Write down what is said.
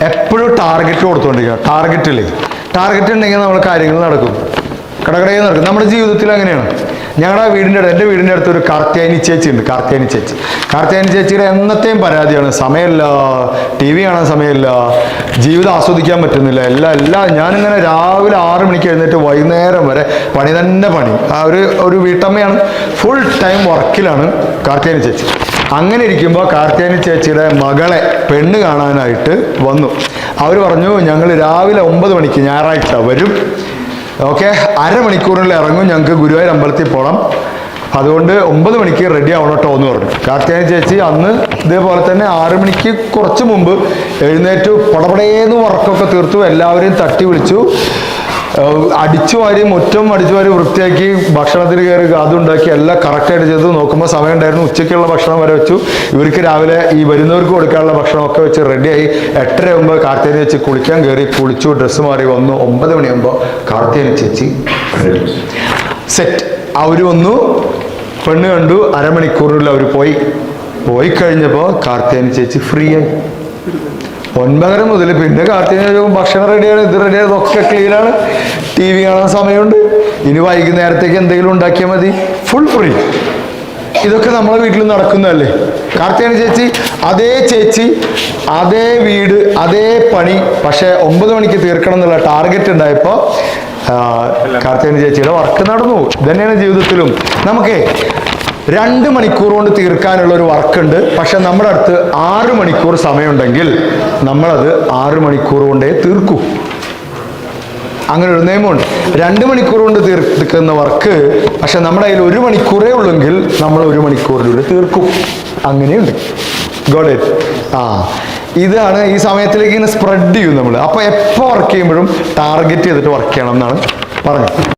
എപ്പോഴും target കൊടുത്തുകൊണ്ടിരിക്കുക. Target ഉണ്ടെങ്കിൽ നമ്മൾ കാര്യങ്ങൾ നടക്കും, കടകടയിൽ നടക്കും. നമ്മുടെ ജീവിതത്തിൽ അങ്ങനെയാണ്. ഞങ്ങളുടെ എൻ്റെ വീടിൻ്റെ അടുത്ത് ഒരു കാർത്യായനി ചേച്ചി ഉണ്ട്. കാർത്യായനി ചേച്ചിയുടെ എന്നത്തെയും പരാതിയാണ്, സമയമില്ല, TV കാണാൻ സമയമില്ല, ജീവിതം ആസ്വദിക്കാൻ പറ്റുന്നില്ല, എല്ലാം. ഞാനിങ്ങനെ രാവിലെ 6 മണിക്ക് എഴുന്നേറ്റ് വൈകുന്നേരം വരെ പണി തന്നെ പണി. ഒരു വീട്ടമ്മയാണ്, ഫുൾ ടൈം വർക്കിലാണ് കാർത്യായനി ചേച്ചി. അങ്ങനെ ഇരിക്കുമ്പോൾ കാർത്യായനി ചേച്ചിയുടെ മകളെ പെണ്ണ് കാണാനായിട്ട് വന്നു. അവർ പറഞ്ഞു, ഞങ്ങൾ രാവിലെ 9 മണിക്ക് ഞായറാഴ്ച വരും, ഓക്കെ, അരമണിക്കൂറിൽ ഇറങ്ങും, ഞങ്ങൾക്ക് ഗുരുവായൂർ അമ്പലത്തിൽ പോകണം, അതുകൊണ്ട് 9 മണിക്ക് റെഡി ആവണം കേട്ടോ എന്ന് പറഞ്ഞു. കാർത്യായനി ചേച്ചി അന്ന് ഇതേപോലെ തന്നെ 6 മണിക്ക് കുറച്ച് മുമ്പ് എഴുന്നേറ്റു, പടപടേന്ന് വർക്കൊക്കെ തീർത്തു, എല്ലാവരെയും തട്ടി വിളിച്ചു, മുറ്റം അടിച്ചു വാരി വൃത്തിയാക്കി, ഭക്ഷണത്തിന് കയറി അതുണ്ടാക്കി, എല്ലാം കറക്റ്റായിട്ട് ചെയ്തു. നോക്കുമ്പോൾ സമയം ഉണ്ടായിരുന്നു, ഉച്ചയ്ക്കുള്ള ഭക്ഷണം വരെ വെച്ചു. ഇവർക്ക് രാവിലെ ഈ വരുന്നവർക്ക് കൊടുക്കാനുള്ള ഭക്ഷണമൊക്കെ വെച്ച് റെഡിയായി. 8:30 ആകുമ്പോൾ കാർത്യായനി ചേച്ചി കുളിക്കാൻ കയറി, കുളിച്ചു, ഡ്രസ്സ് മാറി വന്നു. 9 മണിയാകുമ്പോൾ കാർത്യായനി ചേച്ചി സെറ്റ്. അവർ വന്നു, പെണ്ണ് കണ്ടു, അരമണിക്കൂറിൽ അവർ പോയി കഴിഞ്ഞപ്പോൾ കാർത്യായനി ചേച്ചി ഫ്രീ ആയി. 9:30 മുതൽ പിന്നെ കാർത്തിക ഭക്ഷണം റെഡിയാണ്, ഇത് റെഡിയാണ്, ഇതൊക്കെ ക്ലീനാണ്, TV കാണാൻ സമയമുണ്ട്, ഇനി വൈകുന്നേരത്തേക്ക് എന്തെങ്കിലും ഉണ്ടാക്കിയാൽ മതി, ഫുൾ ഫ്രീ. ഇതൊക്കെ നമ്മളെ വീട്ടിൽ നടക്കുന്നതല്ലേ. കാർത്തിക ചേച്ചി അതേ വീട്, അതേ പണി, പക്ഷെ 9 മണിക്ക് തീർക്കണം എന്നുള്ള ടാർഗറ്റ് ഉണ്ടായപ്പോൾ കാർത്തിക ചേച്ചിയുടെ വർക്ക് നടന്നു. ഇതന്നെയാണ് ജീവിതത്തിലും. നമുക്ക് 2 മണിക്കൂർ കൊണ്ട് തീർക്കാനുള്ള ഒരു വർക്കുണ്ട്, പക്ഷെ നമ്മുടെ അടുത്ത് 6 മണിക്കൂർ സമയമുണ്ടെങ്കിൽ നമ്മളത് 6 മണിക്കൂർ കൊണ്ടേ തീർക്കൂ. അങ്ങനെ ഒരു നിയമമുണ്ട്. 2 മണിക്കൂർ കൊണ്ട് തീർക്കുന്ന വർക്ക്, പക്ഷെ നമ്മുടെ കയ്യിൽ 1 മണിക്കൂറേ ഉള്ളെങ്കിൽ നമ്മൾ 1 മണിക്കൂറിലൂടെ തീർക്കും. അങ്ങനെയുണ്ട്. God it. ഇതാണ് ഈ സമയത്തിലേക്ക് ഇങ്ങനെ സ്പ്രെഡ് ചെയ്യും നമ്മൾ. അപ്പോൾ എപ്പോൾ വർക്ക് ചെയ്യുമ്പോഴും ടാർഗറ്റ് ചെയ്തിട്ട് വർക്ക് ചെയ്യണം എന്നാണ് പറഞ്ഞത്.